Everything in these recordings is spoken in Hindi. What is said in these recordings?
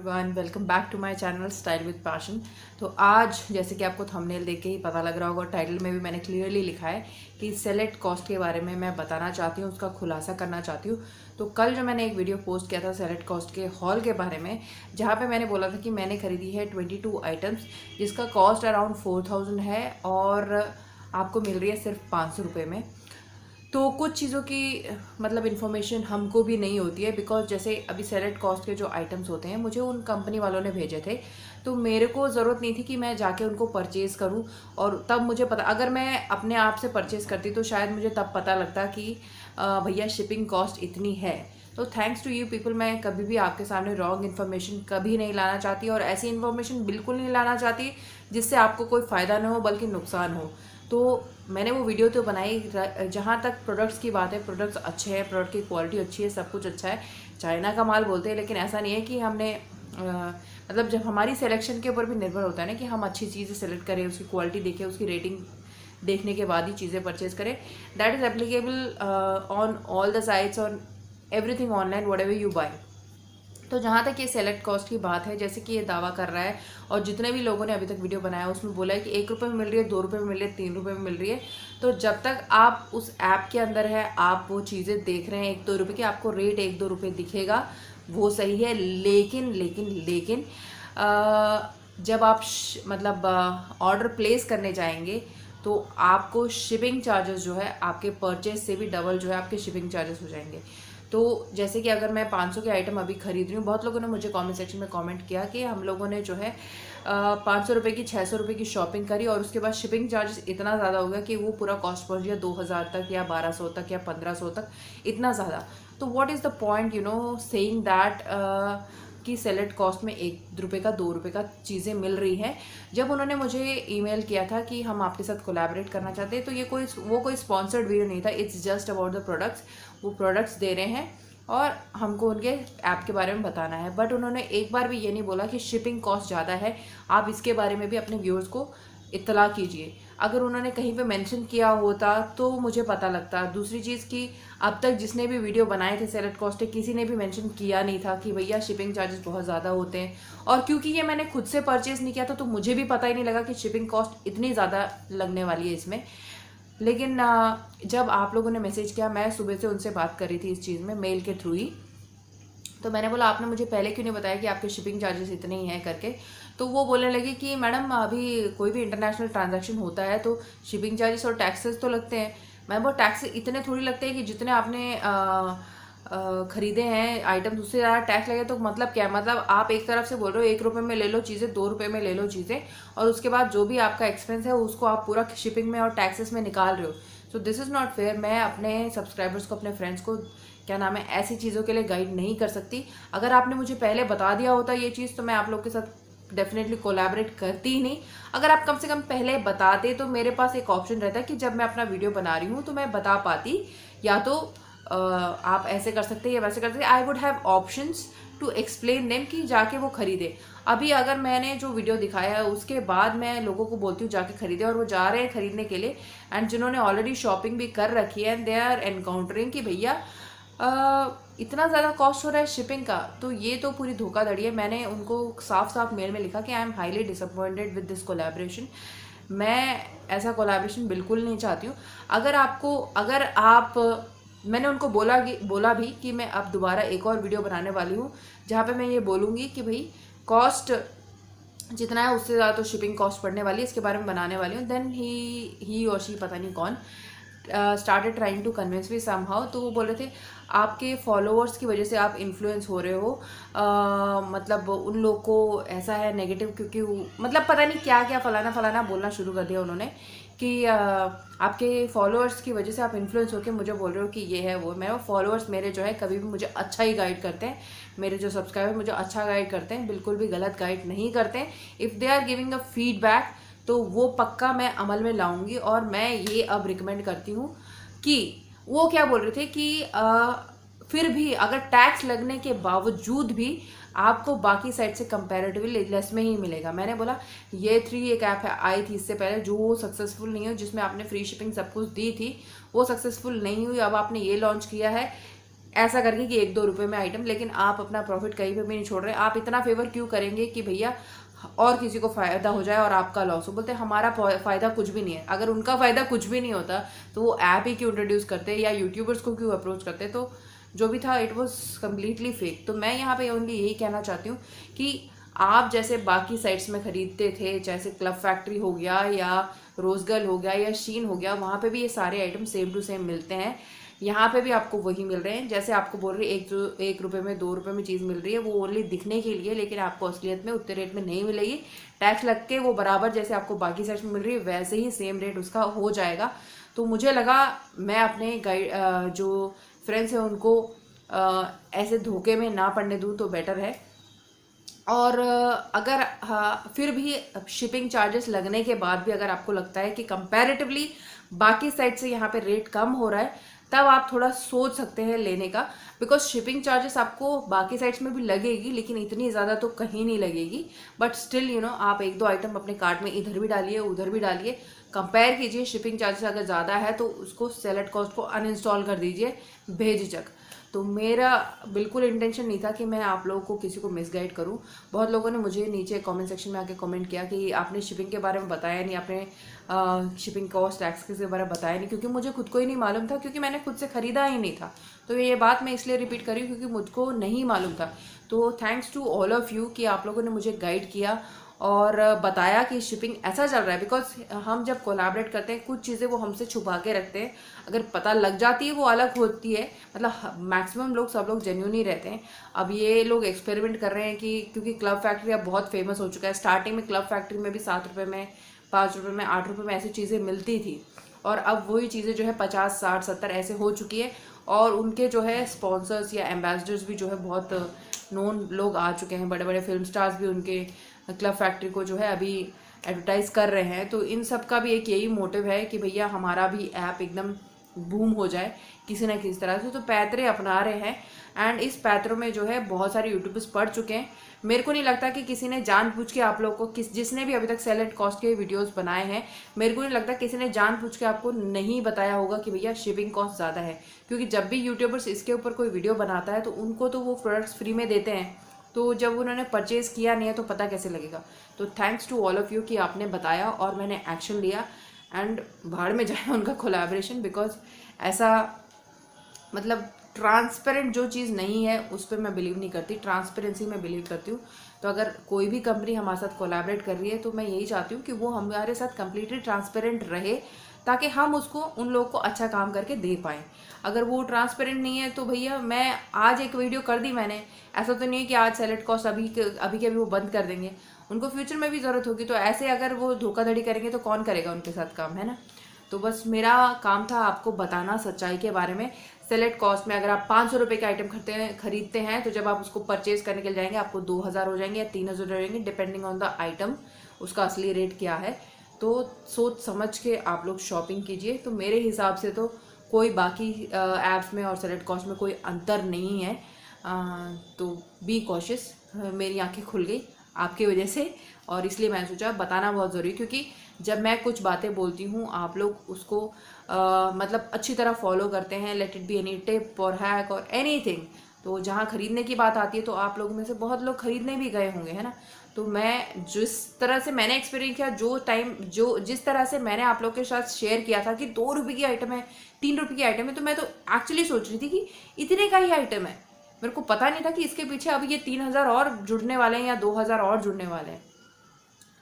Everyone, welcome back to my channel style with passion. तो आज जैसे कि आपको थंबनेल देख के ही पता लग रहा होगा, टाइटल में भी मैंने क्लियरली लिखा है कि सेलेक्ट कॉस्ट के बारे में मैं बताना चाहती हूँ, उसका खुलासा करना चाहती हूँ। तो कल जो मैंने एक वीडियो पोस्ट किया था सेलेक्ट कॉस्ट के हॉल के बारे में, जहाँ पे मैंने बोला था कि मैंने खरीदी है 22 आइटम्स जिसका कॉस्ट अराउंड 4000 है और आपको मिल रही है सिर्फ 500 रुपये में। तो कुछ चीज़ों की मतलब इन्फॉर्मेशन हमको भी नहीं होती है, बिकॉज जैसे अभी सेलेक्ट कॉस्ट के जो आइटम्स होते हैं मुझे उन कंपनी वालों ने भेजे थे, तो मेरे को ज़रूरत नहीं थी कि मैं जाके उनको परचेज़ करूं। और तब मुझे पता, अगर मैं अपने आप से परचेज़ करती तो शायद मुझे तब पता लगता कि भैया शिपिंग कॉस्ट इतनी है। तो थैंक्स टू यू पीपल, मैं कभी भी आपके सामने रॉन्ग इन्फॉर्मेशन कभी नहीं लाना चाहती और ऐसी इन्फॉर्मेशन बिल्कुल नहीं लाना चाहती जिससे आपको कोई फ़ायदा ना हो बल्कि नुकसान हो। तो मैंने वो वीडियो तो बनाई, जहाँ तक प्रोडक्ट्स की बात है, प्रोडक्ट्स अच्छे हैं, प्रोडक्ट की क्वालिटी अच्छी है, सब कुछ अच्छा है। चाइना का माल बोलते हैं, लेकिन ऐसा नहीं है कि हमने मतलब जब हमारी सिलेक्शन के ऊपर भी निर्भर होता है ना कि हम अच्छी चीज़ें सेलेक्ट करें, उसकी क्वालिटी देखें, उसकी रेटिंग देखने के बाद ही चीज़ें परचेज करें। That is applicable on all the sites, on everything online, whatever you buy. तो जहाँ तक ये सेलेक्ट कॉस्ट की बात है, जैसे कि ये दावा कर रहा है और जितने भी लोगों ने अभी तक वीडियो बनाया उसमें बोला है कि 1 रुपये में मिल रही है, 2 रुपये में मिल रही है, 3 रुपये में मिल रही है। तो जब तक आप उस ऐप के अंदर है, आप वो चीज़ें देख रहे हैं 1-2 रुपये की, आपको रेट 1-2 रुपये दिखेगा, वो सही है। लेकिन लेकिन लेकिन जब आप मतलब ऑर्डर प्लेस करने जाएंगे तो आपको शिपिंग चार्जेस जो है आपके परचेज से भी डबल जो है आपके शिपिंग चार्जेस हो जाएंगे। तो जैसे कि अगर मैं 500 के आइटम अभी खरीद रही हूँ, बहुत लोगों ने मुझे कमेंट सेक्शन में कमेंट किया कि हम लोगों ने जो है 500 रुपये की 600 रुपये की शॉपिंग करी और उसके बाद शिपिंग चार्जेस इतना ज़्यादा हो गया कि वो पूरा कॉस्ट पहुँच गया 2000 तक या 1200 तक या 1500 तक, इतना ज़्यादा। तो what is the point saying that कि सेलेक्ट कॉस्ट में 1 रुपये का 2 रुपये का चीज़ें मिल रही हैं। जब उन्होंने मुझे ईमेल किया था कि हम आपके साथ कोलैबोरेट करना चाहते हैं, तो ये कोई स्पॉन्सर्ड वीडियो नहीं था, it's just about the products. वो प्रोडक्ट्स दे रहे हैं और हमको उनके ऐप के बारे में बताना है, बट उन्होंने एक बार भी ये नहीं बोला कि शिपिंग कॉस्ट ज़्यादा है, आप इसके बारे में भी अपने व्यूअर्स को इत्तला कीजिए। अगर उन्होंने कहीं पे मेंशन किया होता तो मुझे पता लगता। दूसरी चीज़ कि अब तक जिसने भी वीडियो बनाए थे सेलेक्ट कॉस्ट के, किसी ने भी मेंशन किया नहीं था कि भैया शिपिंग चार्जेस बहुत ज़्यादा होते हैं। और क्योंकि ये मैंने खुद से परचेज़ नहीं किया था तो मुझे भी पता ही नहीं लगा कि शिपिंग कॉस्ट इतनी ज़्यादा लगने वाली है इसमें। लेकिन जब आप लोगों ने मैसेज किया, मैं सुबह से उनसे बात कर रही थी इस चीज़ में मेल के थ्रू ही, तो मैंने बोला आपने मुझे पहले क्यों नहीं बताया कि आपके शिपिंग चार्जेस इतने ही हैं करके। तो वो बोलने लगी कि मैडम अभी कोई भी इंटरनेशनल ट्रांजैक्शन होता है तो शिपिंग चार्जेस और टैक्सेस तो लगते हैं। मैं वो टैक्स इतने थोड़ी लगते हैं कि जितने आपने खरीदे हैं आइटम्स उससे ज़्यादा टैक्स लगे। तो मतलब क्या, मतलब आप एक तरफ से बोल रहे हो 1 रुपये में ले लो चीज़ें, 2 रुपये में ले लो चीज़ें, और उसके बाद जो भी आपका एक्सपेंस है उसको आप पूरा शिपिंग में और टैक्सेस में निकाल रहे हो। So this is not fair. मैं अपने सब्सक्राइबर्स को, अपने फ्रेंड्स को क्या नाम है, ऐसी चीज़ों के लिए गाइड नहीं कर सकती। अगर आपने मुझे पहले बता दिया होता ये चीज़ तो मैं आप लोग के साथ डेफिनेटली कोलैबोरेट करती ही नहीं। अगर आप कम से कम पहले बताते तो मेरे पास एक ऑप्शन रहता कि जब मैं अपना वीडियो बना रही हूँ तो मैं बता पाती, या तो आप ऐसे कर सकते या वैसे कर सकते। I would have options to explain them कि जाके वो खरीदे। अभी अगर मैंने जो वीडियो दिखाया है उसके बाद मैं लोगों को बोलती हूँ जाके खरीदे और वो जा रहे हैं खरीदने के लिए, एंड जिन्होंने ऑलरेडी शॉपिंग भी कर रखी है एंड दे आर एनकाउंटरिंग कि भैया इतना ज़्यादा कॉस्ट हो रहा है शिपिंग का, तो ये तो पूरी धोखाधड़ी है। मैंने उनको साफ साफ मेल में लिखा कि I am highly disappointed with this collaboration. मैं ऐसा कोलैबोरेशन बिल्कुल नहीं चाहती हूँ। अगर आप मैंने उनको बोला भी कि मैं अब दोबारा एक और वीडियो बनाने वाली हूँ जहाँ पे मैं ये बोलूँगी कि भाई कॉस्ट जितना है उससे ज़्यादा तो शिपिंग कॉस्ट पड़ने वाली है, इसके बारे में बनाने वाली हूँ। देन ही और शी, पता नहीं कौन, started trying to convince me somehow. तो वो बोल रहे थे आपके फॉलोअर्स की वजह से आप इन्फ्लुएंस हो रहे हो, मतलब उन लोग को ऐसा है नेगेटिव, क्योंकि मतलब पता नहीं क्या क्या फलाना फलाना बोलना शुरू कर दिया उन्होंने कि आपके फॉलोअर्स की वजह से आप इन्फ्लुएंस होकर मुझे बोल रहे हो कि ये है वो। मैं फॉलोअर्स मेरे जो है कभी भी मुझे अच्छा ही गाइड करते हैं, मेरे जो सब्सक्राइबर मुझे अच्छा गाइड करते हैं, बिल्कुल भी गलत गाइड नहीं करते हैं। If they are giving a feedback तो वो पक्का मैं अमल में लाऊंगी। और मैं ये अब रिकमेंड करती हूँ कि वो क्या बोल रहे थे कि फिर भी अगर टैक्स लगने के बावजूद भी आपको बाकी साइड से कंपैरेटिवली लेस में ही मिलेगा। मैंने बोला ये 3 एक ऐप है, आई थी इससे पहले जो सक्सेसफुल नहीं हुई, जिसमें आपने फ्री शिपिंग सब कुछ दी थी, वो सक्सेसफुल नहीं हुई। अब आपने ये लॉन्च किया है ऐसा करके कि 1-2 रुपए में आइटम, लेकिन आप अपना प्रॉफिट कहीं पे भी नहीं छोड़ रहे। आप इतना फेवर क्यों करेंगे कि भैया और किसी को फायदा हो जाए और आपका लॉस हो। बोलते हैं हमारा फायदा कुछ भी नहीं है। अगर उनका फायदा कुछ भी नहीं होता तो वो ऐप ही क्यों इंट्रोड्यूस करते या यूट्यूबर्स को क्यों अप्रोच करते। तो जो भी था इट वॉज कम्प्लीटली फेक। तो मैं यहाँ पे ओनली यही कहना चाहती हूँ कि आप जैसे बाकी साइट्स में खरीदते थे, जैसे क्लब फैक्ट्री हो गया या रोजगर्ल हो गया या शीन हो गया, वहाँ पे भी ये सारे आइटम सेम टू सेम मिलते हैं। यहाँ पे भी आपको वही मिल रहे हैं। जैसे आपको बोल रही है 1 रुपये में 2 रुपये में चीज़ मिल रही है, वो ओनली दिखने के लिए, लेकिन आपको असलियत में उतने रेट में नहीं मिलेगी। टैक्स लग के वो बराबर जैसे आपको बाकी साइट्स में मिल रही है वैसे ही सेम रेट उसका हो जाएगा। तो मुझे लगा मैं अपने गाइड जो फ्रेंड्स हैं उनको ऐसे धोखे में ना पड़ने दूँ तो बेटर है। और अगर फिर भी शिपिंग चार्जेस लगने के बाद भी अगर आपको लगता है कि कंपैरेटिवली बाकी साइट से यहाँ पे रेट कम हो रहा है, तब आप थोड़ा सोच सकते हैं लेने का। बिकॉज शिपिंग चार्जेस आपको बाकी साइट्स में भी लगेगी, लेकिन इतनी ज़्यादा तो कहीं नहीं लगेगी। बट स्टिल आप 1-2 आइटम अपने कार्ट में इधर भी डालिए उधर भी डालिए, कंपेयर कीजिए। शिपिंग चार्जेस अगर ज़्यादा है तो उसको सेलेक्ट कॉस्ट को अनइंस्टॉल कर दीजिए बेझिझक। तो मेरा बिल्कुल इंटेंशन नहीं था कि मैं आप लोगों को किसी को मिसगाइड करूं। बहुत लोगों ने मुझे नीचे कमेंट सेक्शन में आके कमेंट किया कि आपने शिपिंग के बारे में बताया नहीं, आपने शिपिंग कॉस्ट टैक्स के बारे में बताया नहीं, क्योंकि मुझे खुद को ही नहीं मालूम था, क्योंकि मैंने खुद से ख़रीदा ही नहीं था। तो ये बात मैं इसलिए रिपीट कर रही हूँ क्योंकि मुझको नहीं मालूम था। तो thanks to all of you कि आप लोगों ने मुझे गाइड किया और बताया कि शिपिंग ऐसा चल रहा है। बिकॉज हम जब कोलैबोरेट करते हैं कुछ चीज़ें वो हमसे छुपा के रखते हैं, अगर पता लग जाती है वो अलग होती है। मतलब मैक्सिमम लोग सब लोग जेन्युइन ही रहते हैं। अब ये लोग एक्सपेरिमेंट कर रहे हैं कि क्योंकि क्लब फैक्ट्री अब बहुत फेमस हो चुका है। स्टार्टिंग में क्लब फैक्ट्री में भी 7 रुपये में, 5 रुपये में, 8 रुपये में ऐसी चीज़ें मिलती थी, और अब वही चीज़ें जो है 50, 60, 70 ऐसे हो चुकी है। और उनके जो है स्पॉन्सर्स या एम्बेसडर्स भी जो है बहुत नोन लोग आ चुके हैं। बड़े बड़े फिल्म स्टार्स भी उनके क्लब फैक्ट्री को जो है अभी एडवर्टाइज कर रहे हैं। तो इन सब का भी एक यही मोटिव है कि भैया हमारा भी ऐप एकदम बूम हो जाए किसी ना किसी तरह से। तो पैतरे अपना रहे हैं, एंड इस पैतरों में जो है बहुत सारे यूट्यूबर्स पढ़ चुके हैं। मेरे को नहीं लगता कि किसी ने जानबूझ के आप लोग को जिसने भी अभी तक सेल एट कॉस्ट के वीडियोस बनाए हैं, मेरे को नहीं लगता किसी ने जानबूझ के आपको नहीं बताया होगा कि भैया शिपिंग कॉस्ट ज़्यादा है। क्योंकि जब भी यूट्यूबर्स इसके ऊपर कोई वीडियो बनाता है तो उनको तो वो प्रोडक्ट्स फ्री में देते हैं, तो जब उन्होंने परचेज़ किया नहीं है तो पता कैसे लगेगा। तो thanks to all of you कि आपने बताया और मैंने एक्शन लिया। एंड भाड़ में जाए उनका कोलैबोरेशन, बिकॉज ऐसा मतलब ट्रांसपेरेंट जो चीज़ नहीं है उस पर मैं बिलीव नहीं करती, ट्रांसपेरेंसी में बिलीव करती हूँ। तो अगर कोई भी कंपनी हमारे साथ कोलैबोरेट कर रही है तो मैं यही चाहती हूँ कि वो हमारे साथ कम्प्लीटली ट्रांसपेरेंट रहे, ताकि हम उसको उन लोगों को अच्छा काम करके दे पाएँ। अगर वो ट्रांसपेरेंट नहीं है तो भैया मैं आज एक वीडियो कर दी मैंने, ऐसा तो नहीं है कि आज सेल एट कॉस्ट अभी के अभी वो बंद कर देंगे। उनको फ्यूचर में भी ज़रूरत होगी, तो ऐसे अगर वो धोखाधड़ी करेंगे तो कौन करेगा उनके साथ काम, है ना। तो बस मेरा काम था आपको बताना सच्चाई के बारे में। सेल एट कॉस्ट में अगर आप 500 रुपये का आइटम खरीदते हैं तो जब आप उसको परचेज करने के लिए जाएंगे आपको 2000 हो जाएंगे या 3000 हो जाएंगे, डिपेंडिंग ऑन द आइटम उसका असली रेट क्या है। तो सोच समझ के आप लोग शॉपिंग कीजिए। तो मेरे हिसाब से तो कोई बाकी ऐप्स में और सेल एट कॉस्ट में कोई अंतर नहीं है। तो बी कॉशियस। मेरी आंखें खुल गई आपकी वजह से, और इसलिए मैंने सोचा बताना बहुत ज़रूरी, क्योंकि जब मैं कुछ बातें बोलती हूँ आप लोग उसको मतलब अच्छी तरह फॉलो करते हैं। Let it be any tip और हैक और एनीथिंग। तो जहाँ खरीदने की बात आती है तो आप लोगों में से बहुत लोग खरीदने भी गए होंगे, है ना। तो मैं जिस तरह से मैंने एक्सपीरियंस किया, जिस तरह से मैंने आप लोग के साथ शेयर किया था कि 2 रुपये की आइटम है, 3 रुपये की आइटम है, तो मैं तो एक्चुअली सोच रही थी कि इतने का ही आइटम है। मेरे को पता नहीं था कि इसके पीछे अभी ये 3000 और जुड़ने वाले हैं या 2000 और जुड़ने वाले हैं।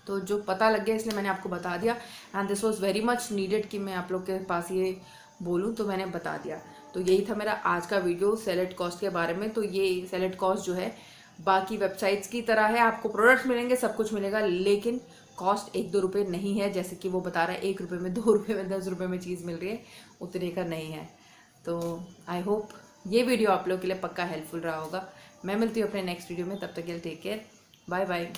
तो जो पता लग गया इसलिए मैंने आपको बता दिया, and this was very much needed कि मैं आप लोग के पास ये बोलूँ, तो मैंने बता दिया। तो यही था मेरा आज का वीडियो सेल एट कॉस्ट के बारे में। तो ये सेल एट कॉस्ट जो है बाकी वेबसाइट्स की तरह है, आपको प्रोडक्ट्स मिलेंगे, सब कुछ मिलेगा, लेकिन कॉस्ट 1-2 रुपये नहीं है। जैसे कि वो बता रहा है 1 रुपये में, 2 रुपये में, 10 रुपये में चीज़ मिल रही है, उतने का नहीं है। तो आई होप ये वीडियो आप लोग के लिए पक्का हेल्पफुल रहा होगा। मैं मिलती हूँ अपने नेक्स्ट वीडियो में, तब तक के लिए टेक केयर, बाय बाय।